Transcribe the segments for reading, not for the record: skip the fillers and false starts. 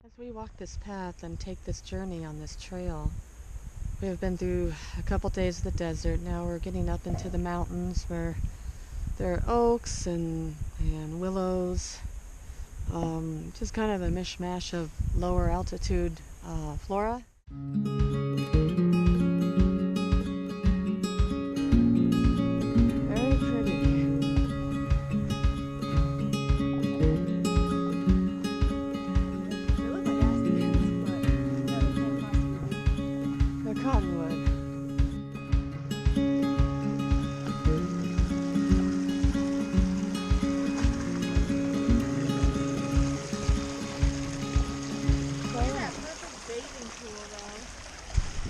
As we walk this path and take this journey on this trail, we have been through a couple days of the desert. Now we're getting up into the mountains where there are oaks and willows, just kind of a mishmash of lower altitude flora. Very pretty. They look like aspens, but yeah, they can't possibly be. They're cottonwood.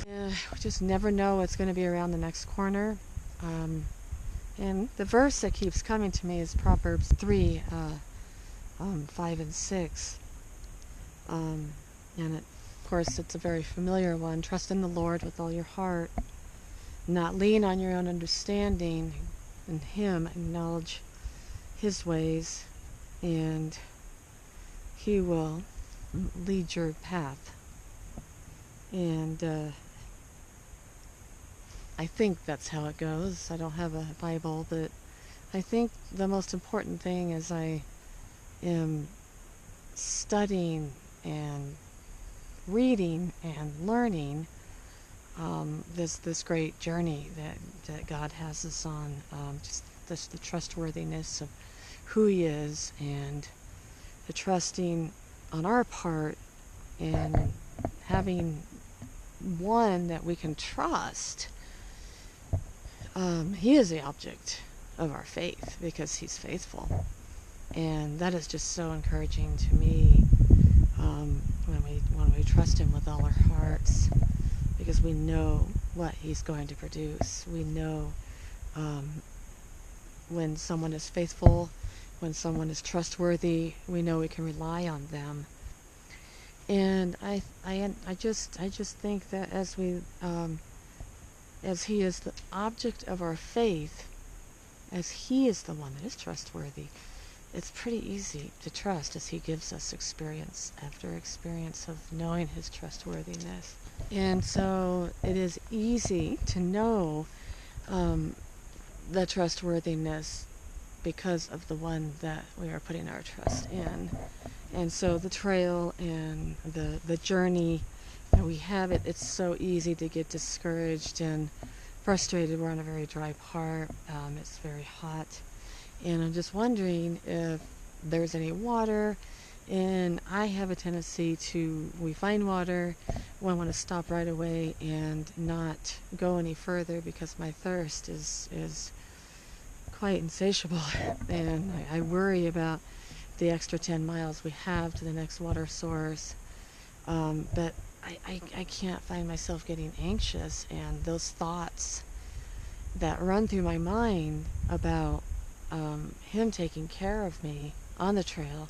Yeah, we just never know what's going to be around the next corner. And the verse that keeps coming to me is Proverbs 3, 5 and 6. And of course, it's a very familiar one. Trust in the Lord with all your heart. Not lean on your own understanding. In Him, acknowledge His ways, and He will lead your path. And I think that's how it goes. I don't have a Bible, but I think the most important thing as I am studying and reading and learning this great journey that God has us on, just the trustworthiness of who He is, and the trusting on our part in having one that we can trust. He is the object of our faith because He's faithful, and that is just so encouraging to me when we trust Him with all our hearts, because we know what He's going to produce. We know when someone is faithful, when someone is trustworthy. We know we can rely on them. And I just think that as He is the object of our faith, as He is the one that is trustworthy, it's pretty easy to trust as He gives us experience after experience of knowing His trustworthiness. And so it is easy to know the trustworthiness because of the one that we are putting our trust in. And so the trail and the journey that we have, it's so easy to get discouraged and frustrated. We're on a very dry part. It's very hot. And I'm just wondering if there's any water. And I have a tendency we find water, we want to stop right away and not go any further because my thirst is quite insatiable. And I worry about the extra 10 miles we have to the next water source. But I can't find myself getting anxious, and those thoughts that run through my mind about Him taking care of me on the trail,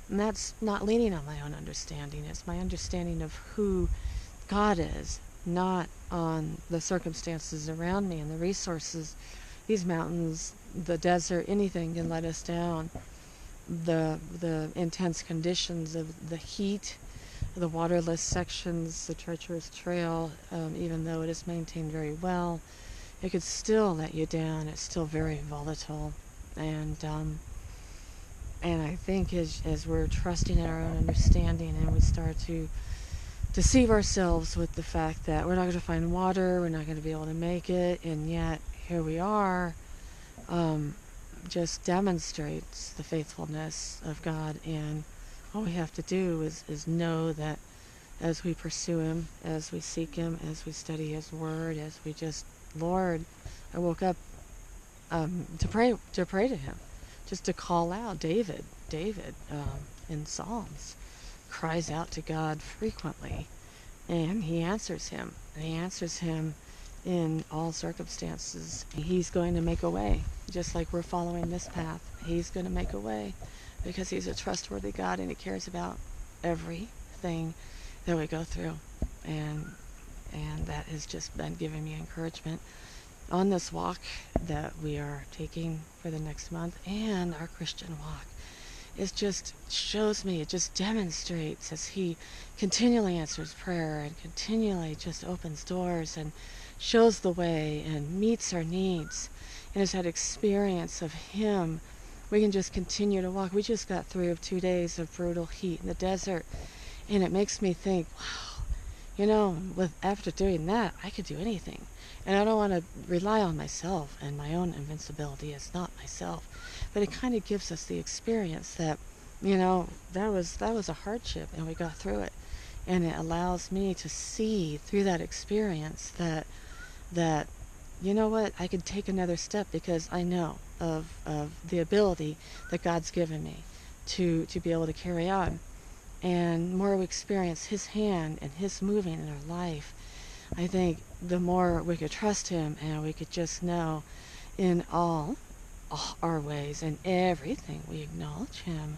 and that's not leaning on my own understanding. It's my understanding of who God is, not on the circumstances around me and the resources. These mountains, the desert, anything can let us down. The intense conditions of the heat, the waterless sections, the treacherous trail, even though it is maintained very well, it could still let you down. It's still very volatile. And I think as we're trusting in our own understanding and we start to deceive ourselves with the fact that we're not going to find water, we're not going to be able to make it, and yet here we are, just demonstrates the faithfulness of God. And all we have to do is know that as we pursue Him, as we seek Him, as we study His Word, as we just, Lord, I woke up to pray to Him, just to call out. David in Psalms cries out to God frequently, and He answers him. And He answers him in all circumstances. He's going to make a way, just like we're following this path. He's going to make a way because He's a trustworthy God, and He cares about everything that we go through. And that has just been giving me encouragement on this walk that we are taking for the next month, and our Christian walk. it just shows me, it just demonstrates as he continually answers prayer and continually just opens doors and shows the way and meets our needs. And it's that experience of him. We can just continue to walk. We just got through 2 days of brutal heat in the desert. And it makes me think, wow, after doing that, I could do anything. And I don't want to rely on myself and my own invincibility as not myself. But it kind of gives us the experience that, that was a hardship and we got through it. And it allows me to see through that experience that you know what, I can take another step because I know of the ability that God's given me to be able to carry on. And the more we experience his hand and his moving in our life, I think the more we could trust him and we could just know in all our ways and everything we acknowledge him.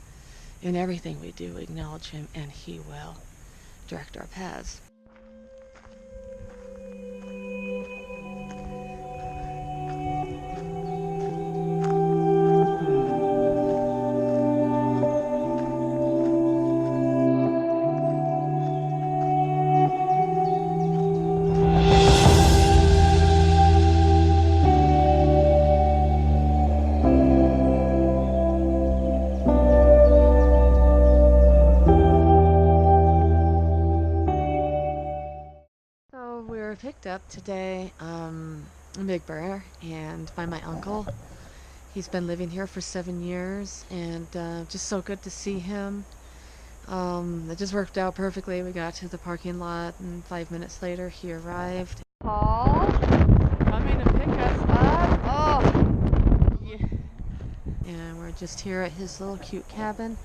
In everything we do, acknowledge him, and he will direct our paths. Picked up today in Big Bear and by my uncle. He's been living here for 7 years and just so good to see him. It just worked out perfectly. We got to the parking lot and 5 minutes later he arrived. Paul, coming to pick us up. Oh, yeah. And we're just here at his little cute cabin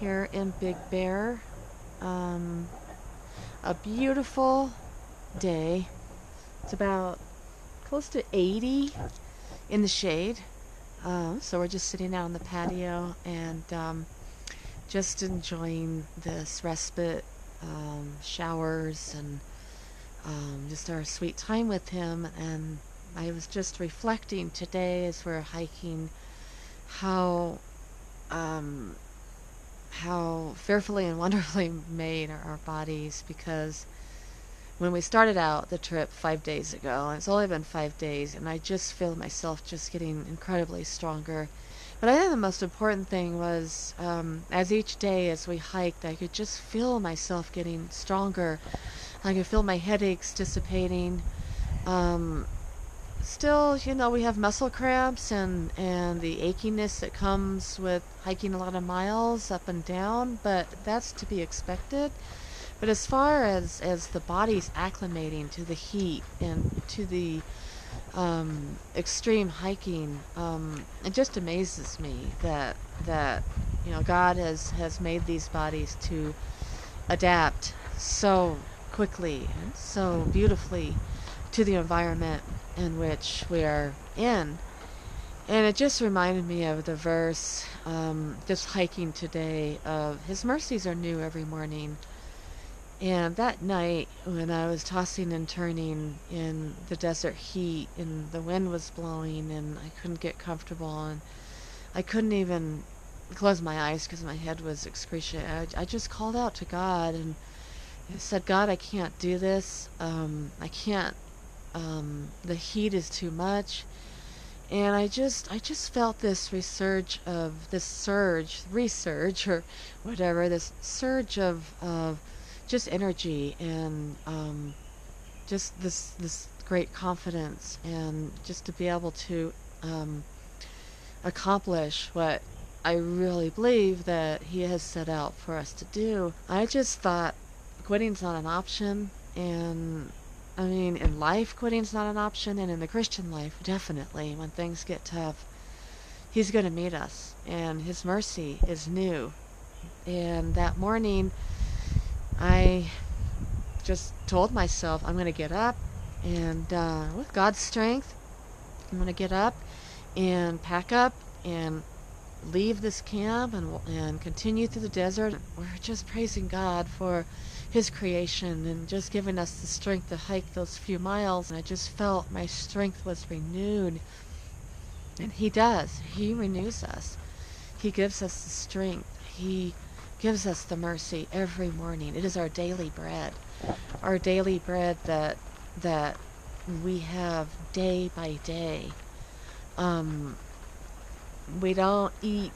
here in Big Bear. A beautiful day. It's about close to 80 in the shade. So we're just sitting out on the patio and just enjoying this respite, showers, and just our sweet time with him. And I was just reflecting today as we're hiking how fearfully and wonderfully made are our bodies, because when we started out the trip 5 days ago, and it's only been 5 days, and I just feel myself just getting incredibly stronger. But I think the most important thing was, as each day as we hiked, I could just feel myself getting stronger. I could feel my headaches dissipating. Still, we have muscle cramps and the achiness that comes with hiking a lot of miles up and down, but that's to be expected. But as far as the body's acclimating to the heat and to the extreme hiking, it just amazes me that God has made these bodies to adapt so quickly and so beautifully to the environment in which we are in. And it just reminded me of the verse, just hiking today, of his mercies are new every morning. And that night, when I was tossing and turning in the desert heat, and the wind was blowing, and I couldn't get comfortable, and I couldn't even close my eyes because my head was excruciating, I just called out to God and I said, God, I can't do this. I can't. The heat is too much. And I just felt this resurge of just energy and just this great confidence, and just to be able to accomplish what I really believe that he has set out for us to do. I just thought quitting's not an option, and I mean, in life quitting's not an option, and in the Christian life definitely. When things get tough, he's going to meet us, and his mercy is new. And that morning I just told myself I'm going to get up, and with God's strength, I'm going to get up and pack up and leave this camp and continue through the desert. We're just praising God for his creation and just giving us the strength to hike those few miles. And I just felt my strength was renewed. And he does. He renews us. He gives us the strength. He gives us the mercy every morning. It is our daily bread. Our daily bread that we have day by day. Um, we don't eat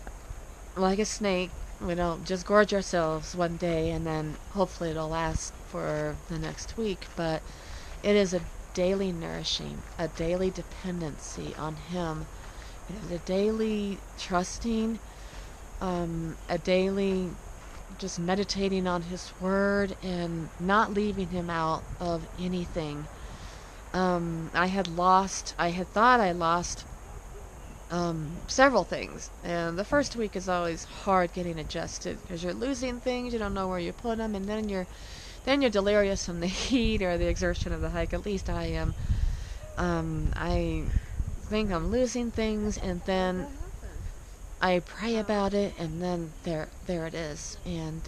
like a snake. We don't just gorge ourselves one day and then hopefully it'll last for the next week. But it is a daily nourishing, a daily dependency on Him. It is a daily trusting, a daily just meditating on His Word and not leaving Him out of anything. I had thought I lost several things. And the first week is always hard getting adjusted because you're losing things, you don't know where you put them, and then you're delirious from the heat or the exertion of the hike. At least I am. I think I'm losing things, and then I pray about it, and then there it is. And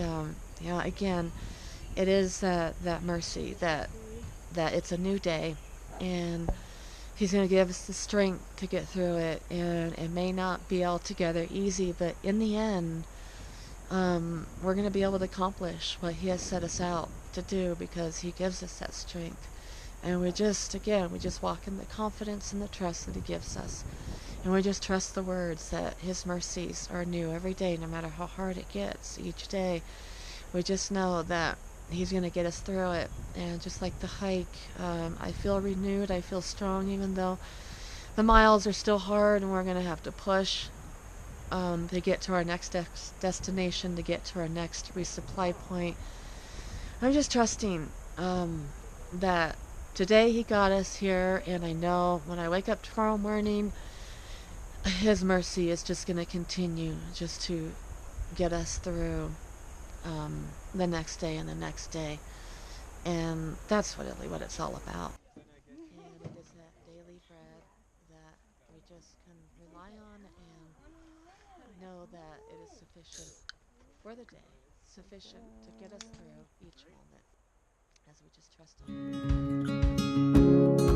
again, it is that mercy that it's a new day, and He's going to give us the strength to get through it, and it may not be altogether easy, but in the end, we're going to be able to accomplish what He has set us out to do because He gives us that strength. And we just walk in the confidence and the trust that He gives us. And we just trust the words that His mercies are new every day, no matter how hard it gets each day. We just know that He's going to get us through it. And just like the hike, I feel renewed, I feel strong, even though the miles are still hard and we're going to have to push to get to our next destination, to get to our next resupply point. I'm just trusting that today He got us here, and I know when I wake up tomorrow morning, His mercy is just going to continue just to get us through the next day and the next day. And that's really what it's all about. And it is that daily bread that we just can rely on and know that it is sufficient for the day, sufficient to get us through each moment as we just trust Him.